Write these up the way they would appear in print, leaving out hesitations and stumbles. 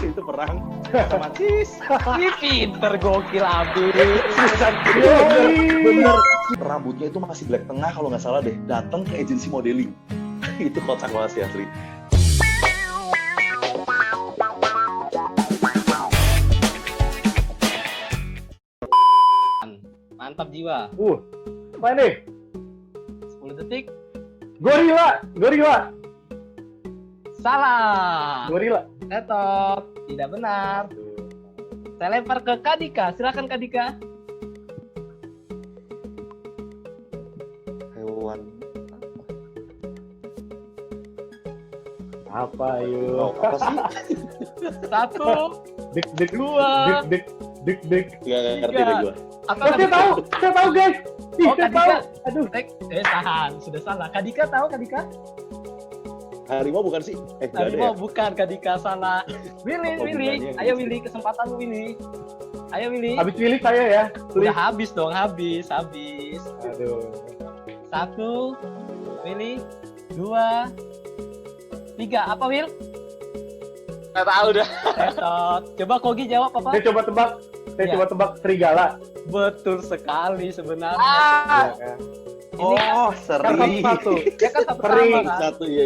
Itu perang sama cis. Ini pinter, gokil abis. Bener. Rambutnya itu masih black tengah kalau nggak salah deh. Datang ke agensi modeling. Itu kocak banget sih asli. Mantap jiwa. Apa nih? 10 detik. Gorila. Salah. Gorila. Tetot. Tidak benar. Saya lempar ke Kadika. Silakan Kadika. Hewan. Apa yuk? Oh, apa sih? 1, Dik. 2, Gak ngerti deh gue. apa Saya tahu guys. Ih, Oh, saya Kadika. tahu. Aduh. Tahan. Sudah salah. Kadika tahu Kadika? Harimau bukan sih? Gak ada ya? Harimau bukan, Kadika salah. Willy. Pembinanya Ayo gitu. Willy, kesempatan Willy. Ayo Willy. Habis pilih saya ya. Udah habis dong, habis. Aduh. 1, Willy. 2, 3. Apa Will? Nggak tahu dah. Tetot. Coba Kogi jawab apa? Saya coba tebak serigala. Betul sekali sebenarnya. Ya, kan? Ini kan, Oh, Kan seri. satu. dia kan satu Seri. sama kan? Satu, iya.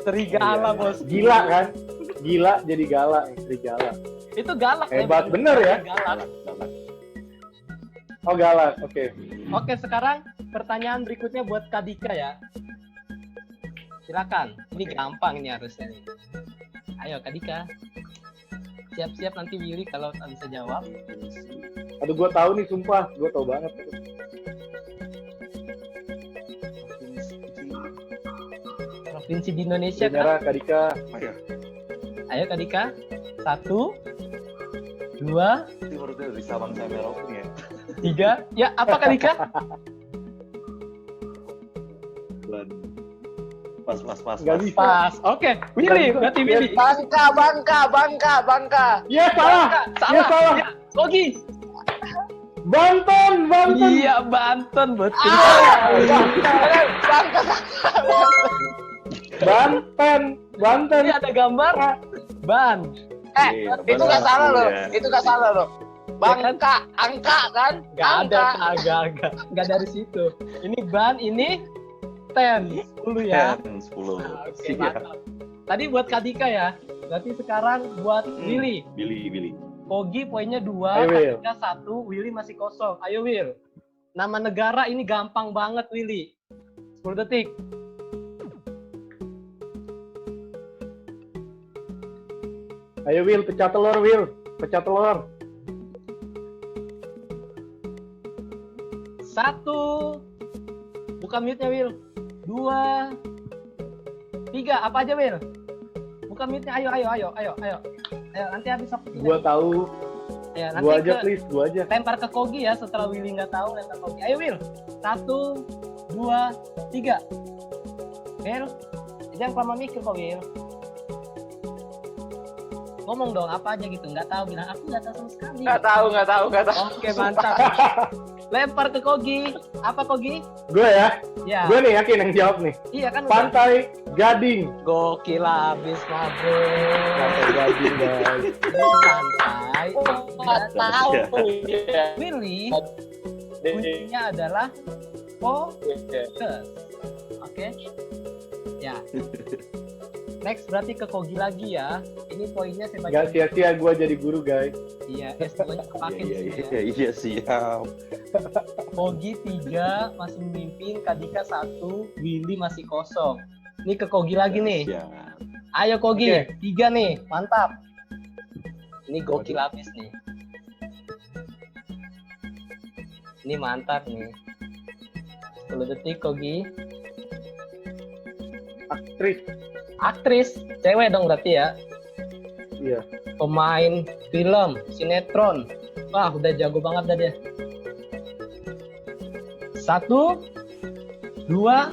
Serigala, Iya. bos. Gila kan? Gila jadi galak, serigala. Itu galak. Hebat, ya, bener ya? Galak. Oh galak, oke. Oke, sekarang pertanyaan berikutnya buat Kadika ya. Silakan. Ini gampang ini harusnya nih. Ayo Kadika. Siap-siap nanti Willy kalau tak bisa jawab. Aduh, gue tahu nih, sumpah, gue tahu banget. Provinsi di Indonesia kan? Merah, Kadika. Ayo Kadika. 1, 2, Ini menurutnya dari Sabang sampai Merauke ya. 3. Ya, apa Kadika? Pas. Nggak bisa. Pas. Oke, Willy. Berarti Willy. Bangka. Iya, salah. Salah. Iya, salah. Ya, Kogi. Banten. Iya, Banten. Betul. Banten. Ini ada gambar. Ban. Iya, Itu nggak salah loh. Bangka, angka kan? Gak ada, agak dari situ. Ini ban, ini 10 ya. 10. Oke, mantap. Tadi buat Kadika ya. Berarti sekarang buat Willy. Billy. Kogi poinnya 2, Ayo, Will. Kadika 1, Willy masih kosong. Ayo Will. Nama negara ini gampang banget Willy. 10 detik. Ayo, Will, pecah telur, Will. Pecah telur. 1. Buka mute-nya Will. 2, 3. Apa aja Will? Buka mute-nya. Ayo. Ayo, nanti habis aku. Gua tahu. Ya, nanti Gua aja, ke- please. Gua aja. lempar ke Kogi ya, setelah Willy nggak tahu lempar Kogi. Ayo Will. 1, 2, 3. Will, jangan lama mikir kok Will. Ngomong dong apa aja gitu, nggak tahu, bilang aku nggak tahu sama sekali. Nggak tahu. Oke, mantap. Lempar ke Kogi. Apa Kogi? Gue ya. Ya. Gue nih yakin yang jawab nih. Iya kan udah. Pantai Gading. Gokil abis mabuk. Pantai Gading, guys. Santai. Nggak tahu ya. Willy, kuncinya adalah fokus. Oke. Ya. Next berarti ke Kogi lagi ya. Ini poinnya saya baca. Gak sia-sia gue jadi guru, guys. Iya, S2-nya kepake di sini ya. Iya, siap. Kogi 3 masih memimpin, Kadika 1, Willy masih kosong. Ini ke Kogi lagi nih. Siap. Ayo Kogi, Oke. 3 nih, mantap. Ini gokil habis nih. Ini mantap nih. 10 detik Kogi. Aktris, cewek dong berarti ya. Iya. Pemain film, sinetron. Wah, udah jago banget dah dia. 1, 2,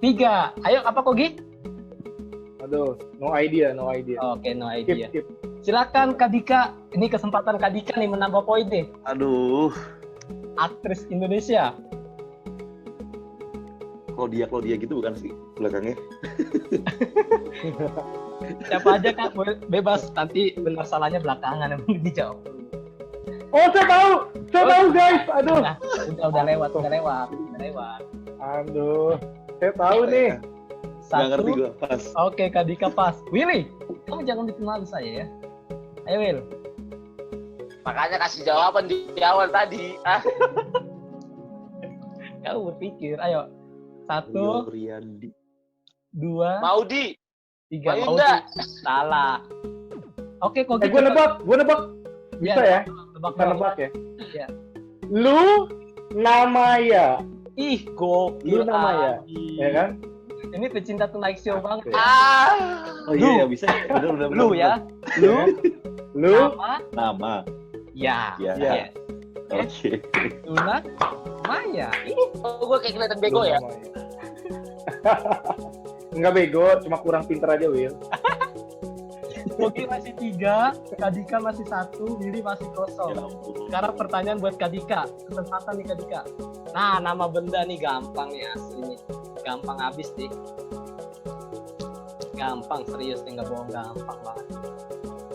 3. Ayo, apa Kogi? Aduh, no idea. Oke, no idea. Skip. Silakan Kadika. Ini kesempatan Kadika nih menambah poin nih. Aduh. Aktris Indonesia. Claudia gitu bukan sih belakangnya? Siapa aja Kak, bebas. Nanti benar salahnya belakangan yang dijawab. Oh, saya tahu guys. Aduh. Nah, udah lewat. Aduh. Saya tahu nih. Nggak ngerti Satu. gue, pas. Oke, Kak Dika pas. Willy, kamu jangan bikin malu saya ya. Ayo Will. Makanya kasih jawaban di awal tadi. Kamu berpikir. Ayo. 1, Riyadi. 2, Maudi. 3. Mayunda. Salah. Oke, kok Gue nebak. Bisa ya? Tebak Kita nebak ya? Iya. Lu Namaya. Ih, gokil. Lu Namaya. Adi. Ya kan? Ini pecinta Tonight Show banget. Oh iya, bisa. Bener. Lu ya. Lu Lu nama. Nama. Ya. Ya. Ya. Oke. Tuna Maya. Oh, gue kayak kelihatan bego ya. Enggak bego, cuma kurang pinter aja, Will. Oke, masih 3, Kadika masih 1, Willy masih kosong. Ya ampun. Sekarang pertanyaan buat Kadika. Kesempatan nih Kadika. Nah, nama benda nih gampang nih asli nih. Gampang habis nih. Gampang, serius nih, nggak bohong, gampang banget.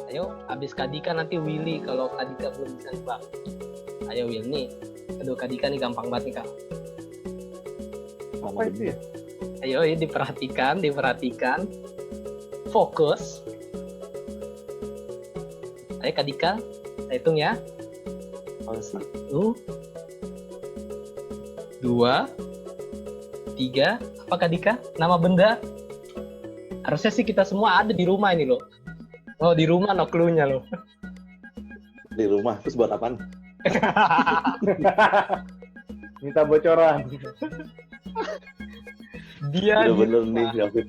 Ayo, habis Kadika nanti Willy kalau Kadika belum bisa nebak. Ayo Will nih. Aduh, Kadika nih gampang banget nih Kak. Apa itu ya? Ayo, ya diperhatikan. Fokus. Ayo Kadika, saya hitung ya. Apa sih? 1, 2, 3. Apa Kadika? Nama benda? Harusnya sih kita semua ada di rumah ini loh. Oh, di rumah no clue-nya loh. Di rumah. Terus buat apaan? Minta bocoran. Dia di Bener-bener rumah. nih, David.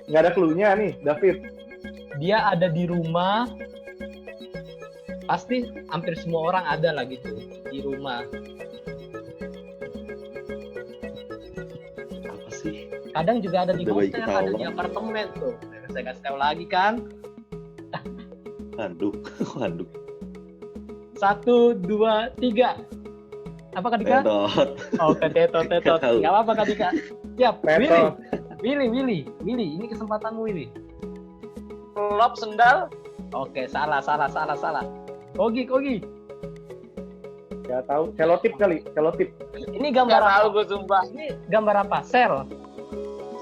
Nggak ada clue-nya nih, David. Dia ada di rumah. Pasti hampir semua orang ada lah gitu di rumah. Apa sih? Kadang juga ada di Udah baik hotel, ketahuan. ada di apartemen tuh. Saya kasih tahu lagi kan. Handuk. 1, 2, 3. Apa Kadika? Tetot. Oh, tetot. Nggak tahu. Gak apa-apa Kadika. Siap. Tetot. Willy. Ini kesempatanmu Willy. Lop sendal. Oke, salah. Kogi. Nggak tahu. Selotip kali, selotip. Ini gambar Gak tahu apa? gue sumpah. Ini gambar apa? Sel.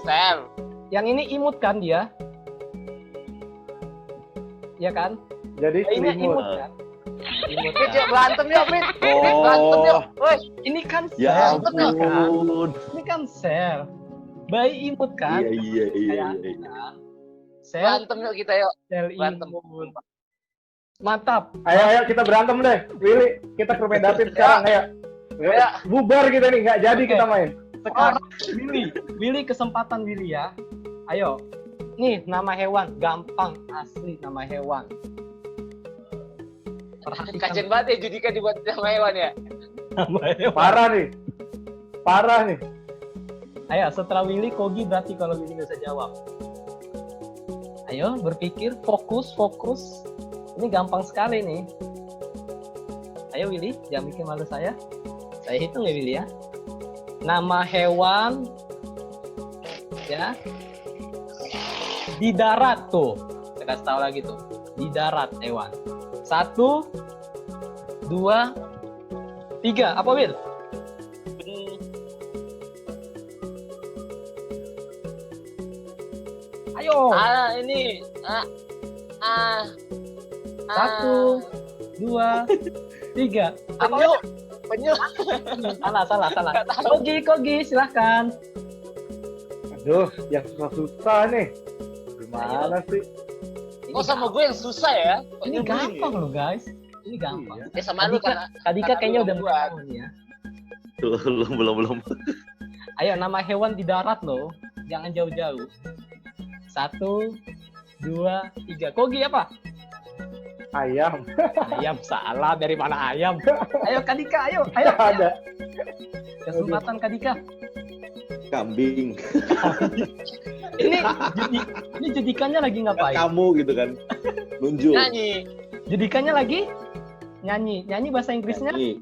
Sel. Yang ini imut kan dia? Iya kan? Jadi Ini selimut. imut kan? Imut Fit, kan? yuk berantem yuk, Fit. Fit, berantem yuk. Woi, Ini kan Ya sel. Kan? ampun. Ini kan sel. Bayi imut kan? Iya. Kan? Sel, berantem yuk kita yuk. sel Berantem. imut. Mantap. Ayo kita berantem deh. Willy, kita ke rumah David sekarang, ayo. Ayo. Bubar kita nih, nggak jadi Oke. kita main. Sekarang Willy kesempatan Willy ya. Ayo. Nih nama hewan, gampang asli nama hewan. Perhatikan Kasian banget ya Judika dibuat sama hewan ya. nama hewan. Parah nih. Ayo setelah Willy, Kogi berarti kalau Willy nggak bisa jawab. Ayo berpikir, fokus. Ini gampang sekali nih. Ayo Willy, jangan bikin malu saya. Saya hitung ya Willy ya. Nama hewan ya di darat tuh. Saya kasih tahu lagi tuh. Di darat hewan. 1, 2, 3. Apa Will? Ayo. Ini. 1, 2, 3. Apa Penyu. Will? Penyu. Salah. Nggak tahu. Kogi, silahkan. Aduh, yang susah nih. Gimana sih? Kok sama gue yang susah ya? Kok Ini nyebelin gampang loh guys. Ini gampang. Iya. Ya sama lu kan. Kadika kayaknya udah buat. tahu nih ya. Belum. Ayo nama hewan di darat loh. Jangan jauh-jauh. 1, 2, 3. Kogi apa? Ayam. Ayam. Salah, dari mana ayam? Ayo Kadika, ayo. Nggak ada. Kesempatan Kadika. Kambing. Ini judikannya lagi ngapain? Kamu gitu kan. Nunjuk. Nyanyi. Judikannya lagi nyanyi bahasa Inggrisnya. Nyanyi.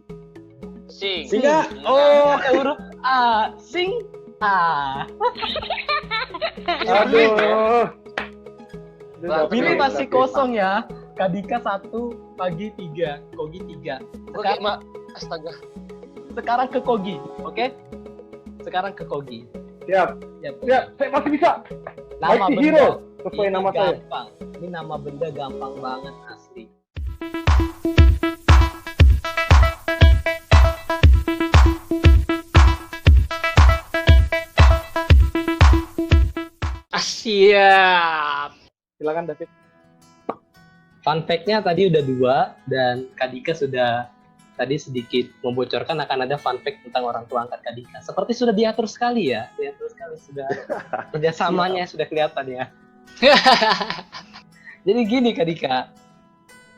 Sing. Singa. Oh, huruf A. Sing A. Aduh. Willy masih kosong ya. Kadika 1, Pagi 3, Kogi 3. Oke, Mak. Astaga. Sekarang ke Kogi, oke? Sekarang ke Kogi. Siap. Ya, Siap, saya masih bisa. nama Mighty benda. Hero, sesuai Ini nama saya. gampang. Ini nama benda gampang banget asli. Siap. Silakan David. Fun fact-nya tadi udah 2 dan Kadika sudah tadi sedikit membocorkan akan ada fun fact tentang orang tua angkat Kadika. Seperti sudah diatur sekali ya, sudah kerjasamanya sudah kelihatan ya. Jadi gini Kadika,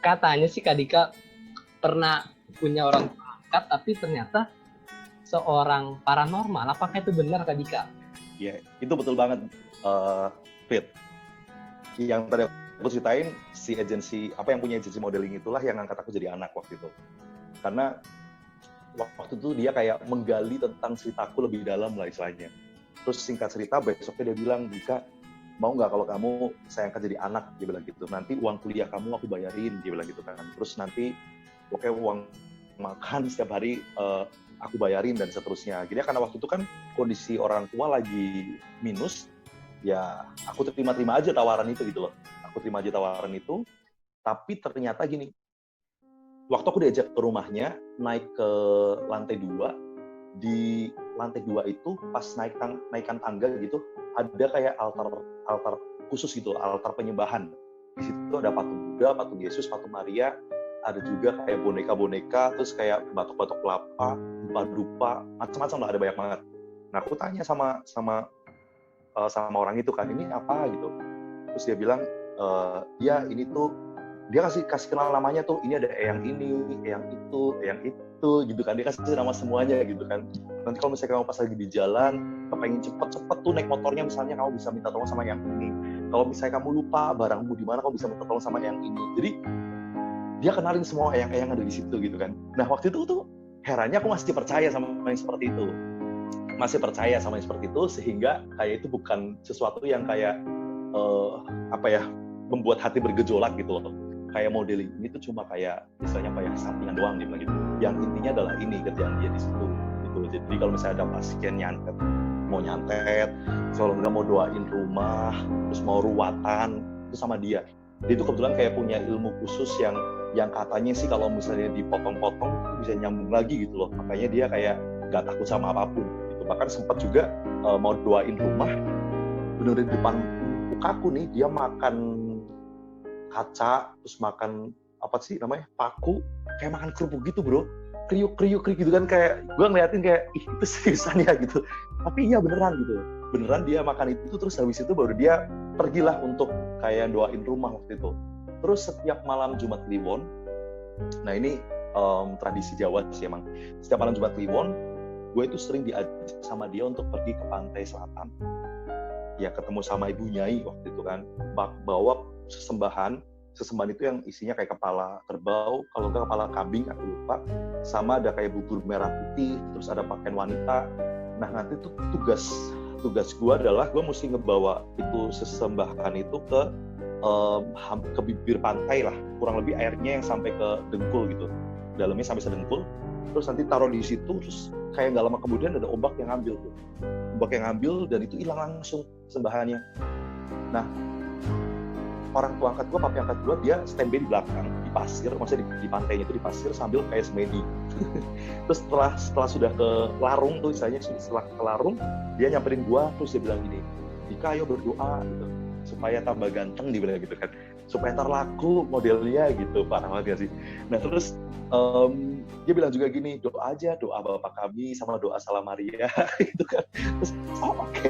katanya sih Kadika pernah punya orang tua angkat tapi ternyata seorang paranormal. Apakah itu benar Kadika? Ya, itu betul banget, Fit. Yang tadi aku ceritain, si agensi, apa yang punya agensi modeling itulah yang ngangkat aku jadi anak waktu itu. Karena waktu itu dia kayak menggali tentang ceritaku lebih dalam lah istilahnya. Terus singkat cerita, besoknya dia bilang, Dika, mau nggak kalau kamu saya angkat jadi anak? Dia bilang gitu. Nanti uang kuliah kamu aku bayarin, dia bilang gitu kan. Terus nanti, oke, uang makan setiap hari aku bayarin dan seterusnya. Jadi karena waktu itu kan kondisi orang tua lagi minus, ya aku terima-terima aja tawaran itu gitu loh. Aku terima aja tawaran itu, tapi ternyata gini, waktu aku diajak ke rumahnya, naik ke lantai 2, di lantai 2 itu pas naikkan tangga gitu, ada kayak altar khusus gitu, altar penyembahan. Di situ ada patung Buddha, patung Yesus, patung Maria, ada juga kayak boneka-boneka, terus kayak batok-batok kelapa, dupa-dupa, macam-macam lah, ada banyak banget. Nah aku tanya sama orang itu kan, ini apa gitu. Terus dia bilang, ya ini tuh, dia kasih kenal namanya tuh, ini ada yang ini, yang itu gitu kan, dia kasih nama semuanya gitu kan. Nanti kalau misalnya kamu pas lagi di jalan, kepengen cepet-cepet tuh naik motornya misalnya, kamu bisa minta tolong sama yang ini. Kalau misalnya kamu lupa barangmu di mana, kamu bisa minta tolong sama yang ini. Jadi dia kenalin semua yang ada di situ gitu kan. Nah waktu itu tuh herannya aku masih percaya sama yang seperti itu. Masih percaya sama yang seperti itu, sehingga kayak itu bukan sesuatu yang kayak membuat hati bergejolak gitu loh. Kayak modeling ini tuh cuma kayak istilahnya apa ya, sampingan doang dia bilang gitu. Yang intinya adalah ini kerjaan dia di situ gitu. Jadi kalau misalnya ada pasien nyantet, kalau nggak mau doain rumah, terus mau ruwatan, itu sama dia. Dia itu kebetulan kayak punya ilmu khusus yang katanya sih kalau misalnya dipotong-potong itu bisa nyambung lagi gitu loh. Makanya dia kayak nggak takut sama apapun gitu. Bahkan sempat juga mau doain rumah, bener-bener di depan mukaku nih, dia makan kaca, terus makan apa sih namanya, paku, kayak makan kerupuk gitu bro, kriuk gitu kan, kayak gue ngeliatin kayak, ih itu seriusan ya gitu, tapi iya beneran gitu, beneran dia makan itu, terus habis itu baru dia pergilah untuk kayak doain rumah waktu itu. Terus setiap malam Jumat Kliwon, nah ini tradisi Jawa sih emang, setiap malam Jumat Kliwon, gue itu sering diajak sama dia untuk pergi ke pantai selatan, ya ketemu sama ibu nyai waktu itu kan, bawa sesembahan itu yang isinya kayak kepala kerbau, kalau enggak kepala kambing, aku lupa, sama ada kayak bubur merah putih, terus ada pakaian wanita. Nah nanti tuh tugas gue adalah gue mesti ngebawa itu sesembahan itu ke bibir pantai lah, kurang lebih airnya yang sampai ke dengkul gitu, dalamnya sampai sedengkul, terus nanti taruh di situ, terus kayak nggak lama kemudian ada ombak yang ngambil dan itu hilang langsung sembahannya. Nah orang tua angkat gue, papi angkat gue, dia standby di belakang, di pasir, maksudnya di pantainya itu di pasir sambil kayak semedi. Terus setelah sudah ke larung tuh, misalnya setelah ke larung, dia nyamperin gue, terus dia bilang gini, Dika ayo berdoa gitu, supaya tambah ganteng, dia bilang gitu kan, supaya ntar laku modelnya gitu, parah banget sih. Nah terus dia bilang juga gini, doa Bapak kami sama doa Salam Maria gitu kan. Terus oke.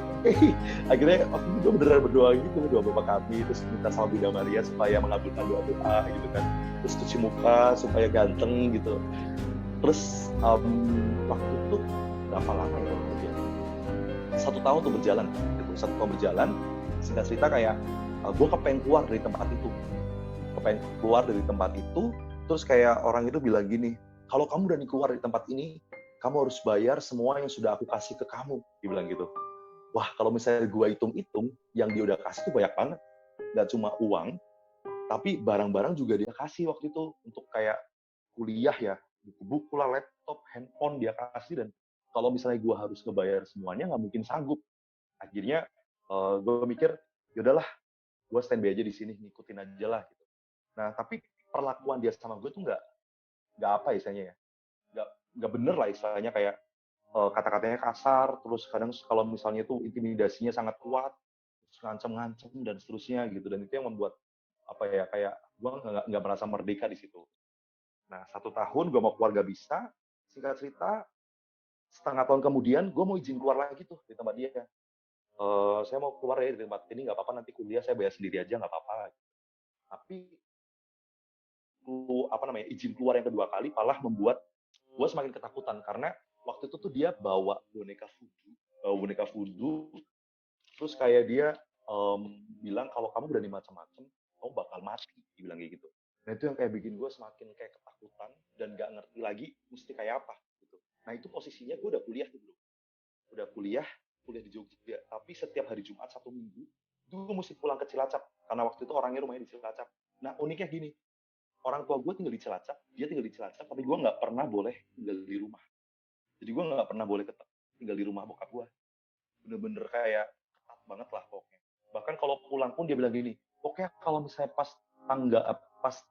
Akhirnya waktu itu gue beneran berdoa gitu, doa Bapak kami, terus minta sama Bunda Maria supaya mengabulkan doa gitu kan. Terus cuci muka supaya ganteng gitu. Terus waktu itu berapa lama ya waktu itu? 1 tahun tuh berjalan gitu. 1 tahun berjalan, singkat cerita kayak gue kepengen keluar dari tempat itu, terus kayak orang itu bilang gini, kalau kamu berani keluar dari tempat ini, kamu harus bayar semua yang sudah aku kasih ke kamu, dia bilang gitu. wah kalau misalnya gue hitung-hitung, yang dia udah kasih tuh banyak banget. Nggak cuma uang, tapi barang-barang juga dia kasih waktu itu untuk kayak kuliah ya, buku-buku lah, laptop, handphone dia kasih. Dan kalau misalnya gue harus ngebayar semuanya, nggak mungkin sanggup. Akhirnya gue mikir, yaudahlah, gue standby aja di sini, ngikutin aja lah gitu. Nah tapi perlakuan dia sama gue tuh nggak apa istilahnya ya, nggak bener lah istilahnya, kayak kata-katanya kasar, terus kadang kalau misalnya itu intimidasinya sangat kuat, terus ngancem-ngancem dan seterusnya gitu. Dan itu yang membuat apa ya, kayak gue nggak merasa merdeka di situ. Nah 1 tahun gue mau keluar gak bisa, singkat cerita setengah tahun kemudian gue mau izin keluar lagi tuh di tempat dia. Saya mau keluar ya di tempat ini, nggak apa-apa, nanti kuliah saya bayar sendiri aja, nggak apa-apa. Tapi izin keluar yang kedua kali malah membuat gue semakin ketakutan, karena waktu itu tuh dia bawa boneka voodoo, terus kayak dia bilang kalau kamu berani macam-macam kamu bakal mati, dibilang kayak gitu. Nah itu yang kayak bikin gue semakin kayak ketakutan dan nggak ngerti lagi mesti kayak apa gitu. Nah itu posisinya gue udah kuliah tuh bro, udah kuliah di Jogja, tapi setiap hari Jumat 1 minggu itu gue mesti pulang ke Cilacap karena waktu itu orangnya rumahnya di Cilacap. Nah uniknya gini, orang tua gue tinggal di Cilacap, dia tinggal di Cilacap, tapi gue nggak pernah boleh tinggal di rumah. Jadi gue nggak pernah boleh tinggal di rumah bokap gue. Bener-bener kayak ketat banget lah pokoknya. Bahkan kalau pulang pun dia bilang gini, pokoknya kalau misalnya pas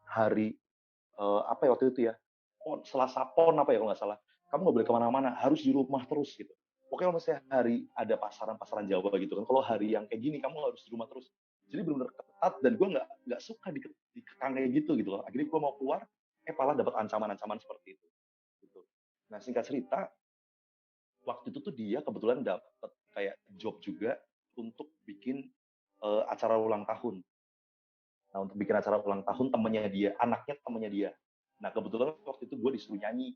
hari apa ya waktu itu ya, Selasa Pon apa ya kalau nggak salah, kamu nggak boleh kemana-mana, harus di rumah terus gitu. Pokoknya kalau misalnya hari ada pasaran Jawa gitu kan, kalau hari yang kayak gini kamu harus di rumah terus. Jadi benar-benar ketat dan gue nggak suka dikekang kayak gitu loh. Akhirnya gue mau keluar, malah dapat ancaman-ancaman seperti itu. Gitu. Nah singkat cerita, waktu itu tuh dia kebetulan dapat kayak job juga untuk bikin acara ulang tahun. Nah untuk bikin acara ulang tahun anaknya temennya dia. Nah kebetulan waktu itu gue disuruh nyanyi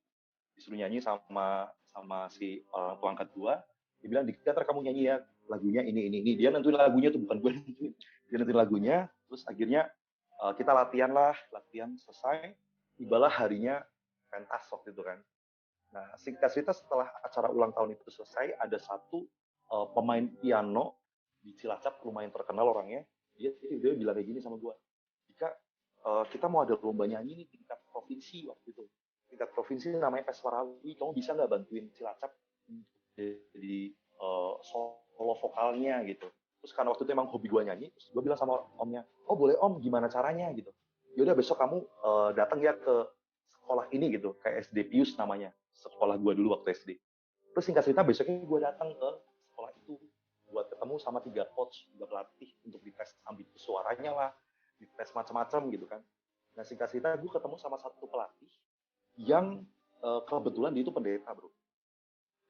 sama si orang tua angkat gue. Dia bilang, Dika, kamu nyanyi ya lagunya ini. Dia nentuin lagunya tuh, bukan gue nentuin. Dia nentuin lagunya, terus akhirnya kita latihan selesai. Tibalah harinya pentas waktu itu kan. Nah singkat cerita setelah acara ulang tahun itu selesai, ada satu pemain piano di Cilacap, lumayan terkenal orangnya. Dia bilang kayak gini sama gue, Dika, kita mau ada lomba nyanyi nih tingkat provinsi waktu itu. Tingkat provinsi namanya Peswarawi, kamu bisa nggak bantuin Cilacap jadi solo vokalnya gitu. Terus karena waktu itu emang hobi gue nyanyi, terus gue bilang sama omnya, oh boleh om, gimana caranya gitu. Yaudah besok kamu datang ya ke sekolah ini gitu, kayak SD Pius namanya, sekolah gue dulu waktu SD. Terus singkat cerita besoknya gue datang ke sekolah itu buat ketemu sama 3 coach, 3 pelatih untuk dites ambil suaranya lah, dites macam-macam gitu kan. Nah singkat cerita gue ketemu sama satu pelatih yang kebetulan dia itu pendeta bro.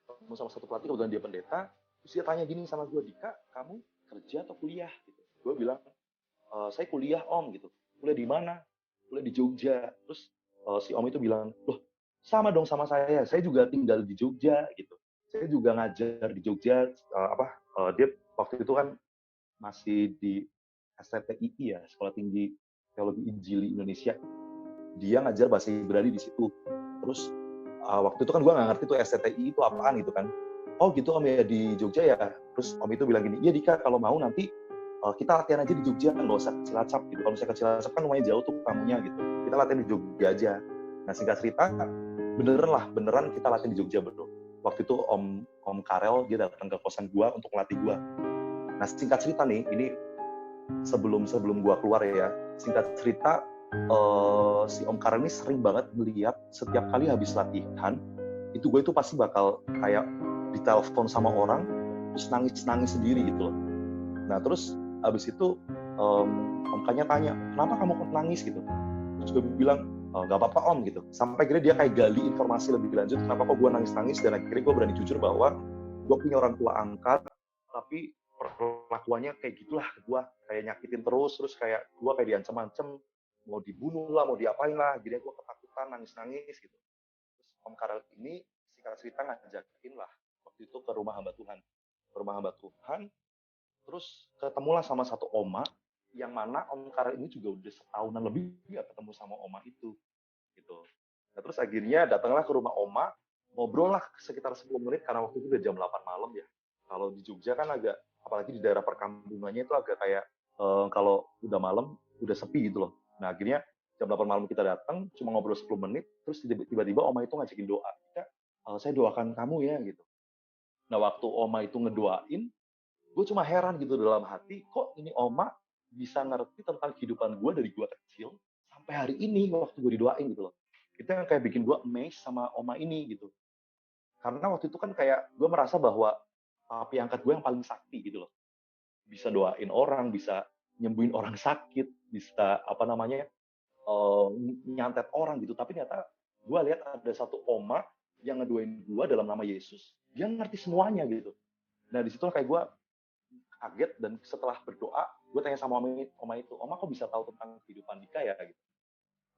Ketemu sama satu pelatih kebetulan dia pendeta, terus dia tanya gini sama gue, Dika, kamu kerja atau kuliah? Gitu. Gue bilang, saya kuliah om gitu. Kuliah di mana? Kuliah di Jogja. Terus si om itu bilang, loh sama dong sama saya juga tinggal di Jogja gitu. Saya juga ngajar di Jogja, dia waktu itu kan masih di STTII ya, Sekolah Tinggi Teologi Injili Indonesia. Dia ngajar bahasa Ibrani di situ. Terus waktu itu kan gue nggak ngerti tuh STTI itu apaan gitu kan. Oh gitu om ya di Jogja ya. Terus om itu bilang gini, iya Dika kalau mau nanti kita latihan aja di Jogja, nggak usah ke Cilacap gitu. Kalau misalnya ke Cilacap kan lumayan jauh tuh kamunya gitu. Kita latihan di Jogja aja. Nah singkat cerita, beneran kita latihan di Jogja bro. Waktu itu Om Karel dia datang ke kosan gue untuk melatih gue. Nah singkat cerita nih, ini sebelum gue keluar ya, singkat cerita si Om Karel ini sering banget melihat setiap kali habis latihan, itu gue itu pasti bakal kayak ditelepon sama orang, terus nangis sendiri gitu loh. Nah terus habis itu Om Kanya tanya, kenapa kamu kok nangis gitu? Terus gue bilang, nggak apa-apa om gitu. Sampai akhirnya dia kayak gali informasi lebih lanjut, kenapa kok gue nangis, dan akhirnya gue berani jujur bahwa gue punya orang tua angkat, tapi perlakuannya kayak gitulah ke gue, kayak nyakitin terus kayak gue kayak diancam-ancam, mau dibunuh lah, mau diapain lah, jadi gue ketakutan, nangis gitu. Terus Om Karel ini singkat cerita ngajakin lah waktu itu ke rumah hamba Tuhan, terus ketemulah sama satu oma, yang mana Om Karel ini juga udah setahunan lebih nggak ketemu sama oma itu gitu. Nah terus akhirnya datanglah ke rumah oma, ngobrol lah sekitar 10 menit karena waktu itu udah jam 8 malam ya. Kalau di Jogja kan agak, apalagi di daerah perkampungannya itu agak kayak kalau udah malam udah sepi gitu loh. Nah akhirnya jam 8 malam kita datang cuma ngobrol 10 menit, terus tiba-tiba Oma itu ngajakin doa. Saya doakan kamu ya gitu. Nah waktu Oma itu ngedoain, gue cuma heran gitu dalam hati, kok ini Oma bisa ngerti tentang kehidupan gue dari gue kecil sampai hari ini waktu gue didoain gitu loh. Itu yang kayak bikin gue amazed sama Oma ini gitu. Karena waktu itu kan kayak gue merasa bahwa papi angkat gue yang paling sakti gitu loh. Bisa doain orang, bisa nyembuhin orang sakit, bisa nyantet orang gitu. Tapi ternyata gue lihat ada satu Oma yang ngedoain gue dalam nama Yesus, dia ngerti semuanya gitu. Nah di situ kayak gue kaget, dan setelah berdoa, gue tanya sama Oma itu, Oma kok bisa tahu tentang kehidupan Dika ya gitu.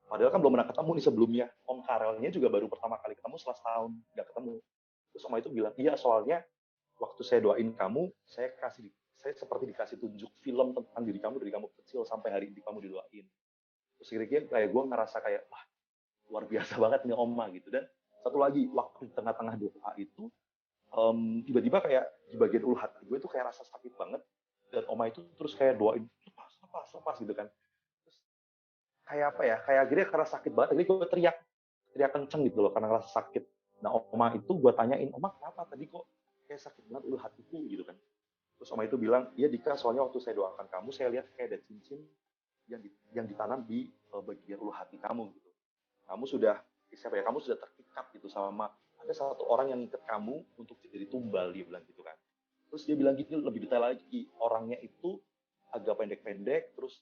Padahal kan belum pernah ketemu nih sebelumnya. Om Karelnya juga baru pertama kali ketemu setelah setahun nggak ketemu. Terus Oma itu bilang, iya soalnya waktu saya doain kamu, saya seperti dikasih tunjuk film tentang diri kamu dari kamu kecil sampai hari ini kamu didoain. Terus kira-kira kayak gue ngerasa kayak, wah luar biasa banget nih Oma gitu. Dan satu lagi, waktu di tengah-tengah doa itu, tiba-tiba kayak di bagian ulu hati gue itu kayak rasa sakit banget. Dan Oma itu terus kayak doain, lepas gitu kan. Terus kayak apa ya, kayak akhirnya karena sakit banget, akhirnya gue teriak kenceng gitu loh, karena rasa sakit. Nah Oma itu gue tanyain, Oma kenapa tadi kok kayak sakit banget ulu hatiku gitu kan. Terus Oma itu bilang, iya Dika, soalnya waktu saya doakan kamu, saya lihat kayak ada cincin yang ditanam di bagian ulu hati kamu gitu. Kamu sudah terpikat gitu sama ada satu orang yang ngikat kamu untuk jadi tumbal, dia bilang gitu kan. Terus dia bilang gitu lebih detail lagi, orangnya itu agak pendek-pendek, terus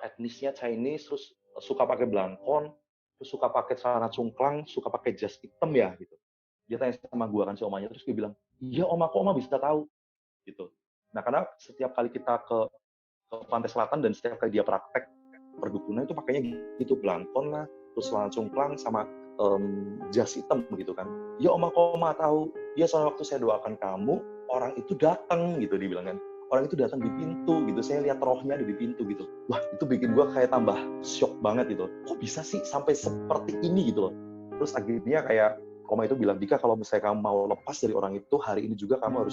etnisnya Chinese, terus suka pakai belangkon, terus suka pakai celana cungklang, suka pakai jas hitam ya gitu. Dia tanya sama gua kan si Omanya, terus dia bilang, iya Oma, kok Oma bisa tahu gitu. Nah karena setiap kali kita ke Pantai Selatan dan setiap kali dia praktek perdukunan itu pakainya gitu, belangkon lah, terus celana cungklang sama jas hitam gitu kan. Ya Oma, kok Oma tahu? Ya soalnya waktu saya doakan kamu, orang itu datang gitu, dibilang kan. Orang itu datang di pintu gitu, saya lihat rohnya ada di pintu gitu. Wah itu bikin gue kayak tambah shock banget gitu. Kok bisa sih sampai seperti ini gitu loh. Terus akhirnya kayak Oma itu bilang, Dika kalau misalnya kamu mau lepas dari orang itu, hari ini juga kamu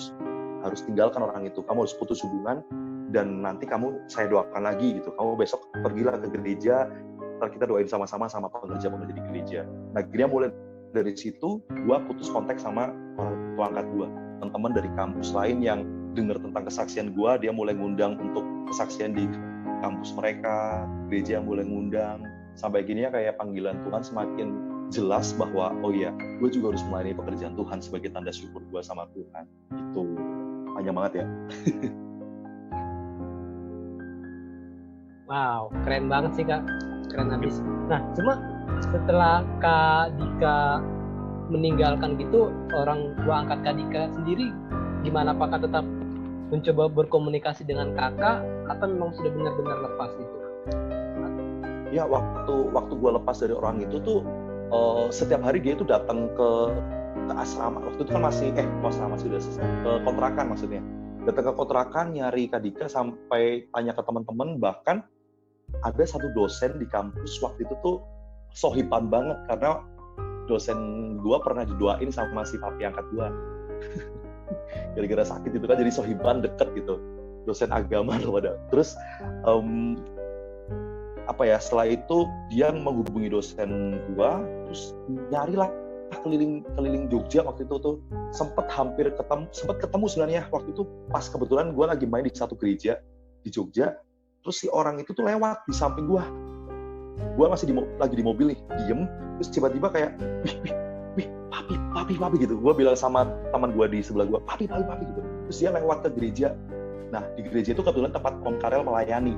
harus tinggalkan orang itu. Kamu harus putus hubungan, dan nanti saya doakan lagi gitu. Kamu besok pergilah ke gereja, kita doain sama-sama sama pengerja-pengerja di gereja. Nah, akhirnya mulai dari situ, gue putus kontak sama orang tua angkat gue. Teman-teman dari kampus lain yang dengar tentang kesaksian gue, dia mulai ngundang untuk kesaksian di kampus mereka, gereja yang mulai ngundang. Sampai akhirnya kayak panggilan Tuhan semakin jelas bahwa, oh iya, gue juga harus melayani pekerjaan Tuhan sebagai tanda syukur gue sama Tuhan. Itu panjang banget ya. Wow, keren banget sih Kak. Keren habis. Nah, cuma setelah Kak Dika meninggalkan gitu, orang tua angkat Kak Dika sendiri gimana? Apakah tetap mencoba berkomunikasi dengan kakak atau memang sudah benar-benar lepas gitu? Ya, waktu gue lepas dari orang itu tuh setiap hari dia itu datang ke asrama. Waktu itu kan asrama sudah selesai, ke kontrakan maksudnya. Datang ke kontrakan nyari Kak Dika sampai tanya ke teman-teman, bahkan ada satu dosen di kampus waktu itu tuh sohiban banget karena dosen gua pernah didoain sama si papi angkat gua. Gara-gara sakit itu kan jadi sohiban deket gitu. Dosen agama loh pada. Terus setelah itu dia menghubungi dosen gua, terus nyarilah keliling Jogja waktu itu tuh sempat ketemu sebenarnya waktu itu pas kebetulan gua lagi main di satu gereja di Jogja. Terus si orang itu tuh lewat di samping gua masih lagi di mobil nih, diem, terus tiba-tiba kayak, wih, papi gitu. Gua bilang sama teman gua di sebelah gua, papi gitu. Terus dia lewat ke gereja. Nah di gereja itu kebetulan tempat Om Karel melayani.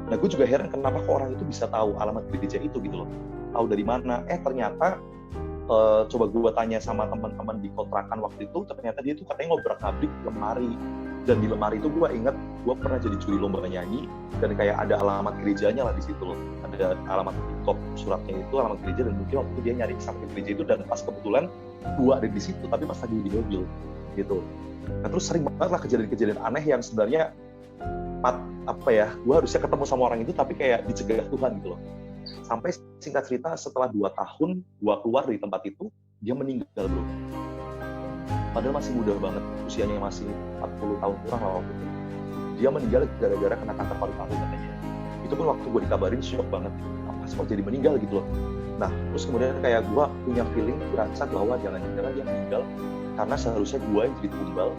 Nah gue juga heran kenapa kok orang itu bisa tahu alamat gereja itu gitu loh. Tahu dari mana? Ternyata coba gue tanya sama teman-teman di kontrakan waktu itu, ternyata dia tuh katanya ngobrak-abrik lemari. Dan di lemari itu gue ingat gue pernah jadi juri lomba nyanyi, dan kayak ada alamat gerejanya lah di situ loh. Ada alamat top suratnya itu alamat gereja, dan mungkin waktu itu dia nyari sampai gereja itu, dan pas kebetulan gue ada di situ tapi pas lagi di mobil gitu. Nah terus sering banget lah kejadian-kejadian aneh yang sebenarnya gue harusnya ketemu sama orang itu tapi kayak dicegah Tuhan gitu loh. Sampai singkat cerita setelah 2 tahun gue keluar dari tempat itu, dia meninggal bro. padahal masih muda banget, usianya masih 40 tahun kurang lah waktu itu. Dia meninggal gara-gara kena kanker paru-paru katanya. Itu pun waktu gue dikabarin shock banget, apa kok jadi meninggal gitu loh. Nah terus kemudian kayak gue punya feeling berasa bahwa jangan-jangan dia meninggal karena seharusnya gue yang jadi tumbal,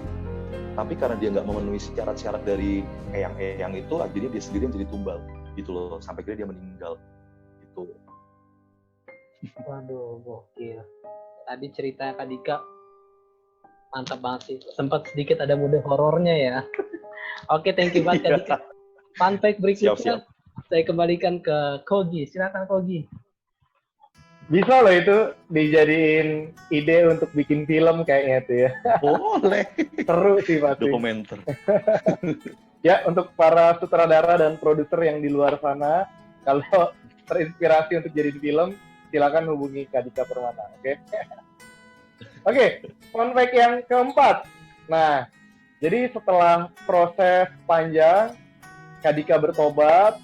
tapi karena dia nggak memenuhi syarat-syarat dari eyang itu, akhirnya dia sendiri yang jadi tumbal gitu loh, sampai akhirnya dia meninggal gitu. Waduh, gokil. Tadi ceritanya Kak Dika mantap banget sih. Sempat sedikit ada mode horornya ya. Oke, thank you banget Kak Dika. Fun fact berikutnya, Siap. saya kembalikan ke Kogi. Silakan Kogi. Bisa loh itu dijadiin ide untuk bikin film kayaknya tuh ya. Boleh. Seru sih pasti. Dokumenter. Ya, untuk para sutradara dan produser yang di luar sana, kalau terinspirasi untuk jadi film, silakan hubungi Kak Dika Permana, oke? Oke, fun fact yang keempat. Nah, jadi setelah proses panjang, Kak Dika bertobat,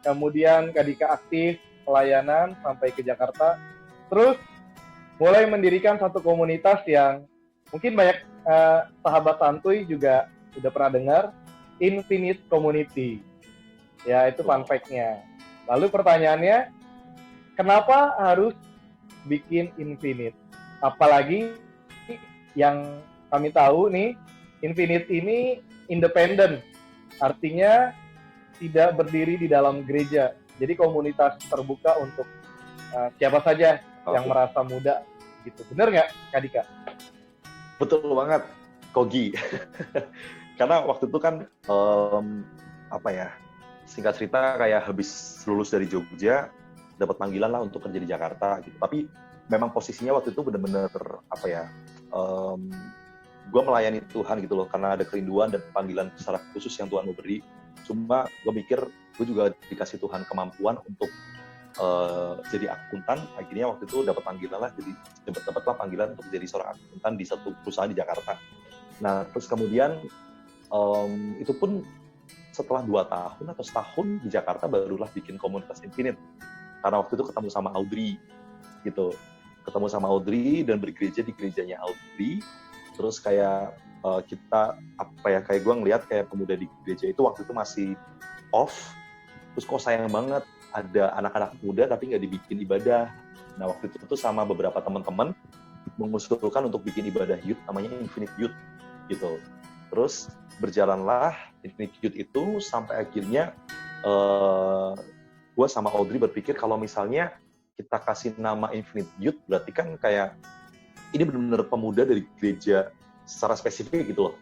kemudian Kak Dika aktif pelayanan sampai ke Jakarta, terus mulai mendirikan satu komunitas yang mungkin banyak sahabat santuy juga udah pernah dengar, Infinite Community. Ya, itu fun fact-nya. Lalu pertanyaannya, kenapa harus bikin Infinite? Apalagi yang kami tahu nih, Infinite ini independen, artinya tidak berdiri di dalam gereja. Jadi komunitas terbuka untuk siapa saja yang merasa muda, gitu. Bener nggak, Kak Dika? Betul banget, Kogi. Karena waktu itu kan singkat cerita kayak habis lulus dari Jogja, dapat panggilan lah untuk kerja di Jakarta gitu. Tapi memang posisinya waktu itu benar-benar gue melayani Tuhan gitu loh, karena ada kerinduan dan panggilan secara khusus yang Tuhan mau beri. Cuma gue mikir gue juga dikasih Tuhan kemampuan untuk jadi akuntan. Akhirnya waktu itu dapat panggilan lah, jadi dapatlah panggilan untuk jadi seorang akuntan di satu perusahaan di Jakarta. Nah terus kemudian itu pun setelah 2 tahun atau setahun di Jakarta barulah bikin komunitas Infinite. Karena waktu itu ketemu sama Audrey gitu, ketemu sama Audrey dan bergereja di gerejanya Audrey. Terus kayak kita kayak gue ngelihat kayak pemuda di gereja itu waktu itu masih off. Terus kok sayang banget ada anak-anak muda tapi nggak dibikin ibadah. Nah waktu itu tuh sama beberapa teman-teman mengusulkan untuk bikin ibadah youth namanya Infinite Youth gitu. Terus berjalanlah Infinite Youth itu sampai akhirnya gue sama Audrey berpikir kalau misalnya kita kasih nama Infinite Youth berarti kan kayak ini benar-benar pemuda dari gereja secara spesifik gitu loh.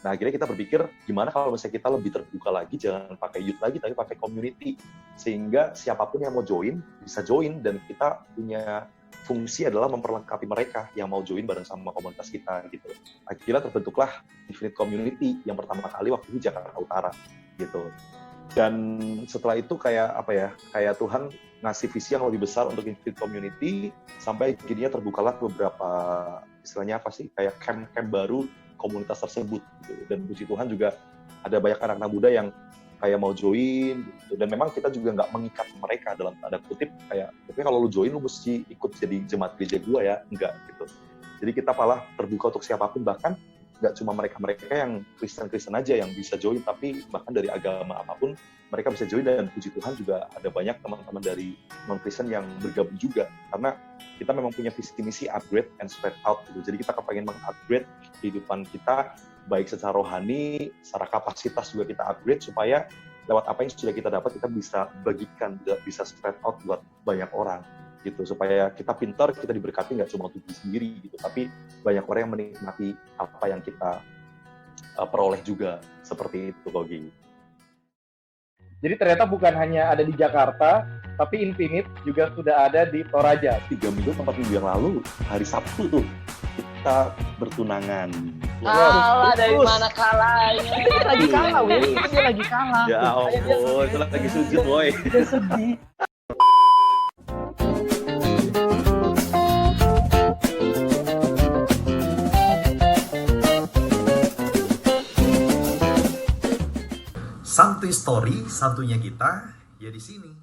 Nah akhirnya kita berpikir gimana kalau misalnya kita lebih terbuka lagi, jangan pakai youth lagi tapi pakai community, sehingga siapapun yang mau join bisa join, dan kita punya fungsi adalah memperlengkapi mereka yang mau join bareng sama komunitas kita gitu. Akhirnya terbentuklah Infinite Community yang pertama kali waktu di Jakarta Utara gitu. Dan setelah itu kayak Tuhan ngasih visi yang lebih besar untuk Infinite Community, sampai akhirnya terbukalah beberapa istilahnya kayak camp-camp baru komunitas tersebut gitu. Dan puji Tuhan juga ada banyak anak-anak muda yang kayak mau join gitu. Dan memang kita juga nggak mengikat mereka dalam tanda kutip kayak, tapi kalau lu join lu mesti ikut jadi jemaat gereja gua ya, enggak gitu. Jadi kita malah terbuka untuk siapapun, bahkan nggak cuma mereka-mereka yang Kristen-Kristen aja yang bisa join, tapi bahkan dari agama apapun mereka bisa join. Dan puji Tuhan juga ada banyak teman-teman dari non-Kristen yang bergabung juga, karena kita memang punya visi misi upgrade and spread out gitu. Jadi kita kepengen meng-upgrade kehidupan kita baik secara rohani, secara kapasitas juga kita upgrade, supaya lewat apa yang sudah kita dapat kita bisa bagikan, bisa spread out buat banyak orang gitu, supaya kita pintar, kita diberkati nggak cuma untuk diri sendiri gitu, tapi banyak orang yang menikmati apa yang kita peroleh juga, seperti itu Kogi. Jadi ternyata bukan hanya ada di Jakarta, tapi Infinite juga sudah ada di Toraja. 3 minggu, 4 minggu yang lalu, hari Sabtu tuh, kita bertunangan. Kalah dari mana kalahnya? Dia lagi kalah, Will. Dia lagi kalah. Ya ampun, itu lagi sujud, boy. Dia sedih. Santuy Story, santunya kita ya di sini.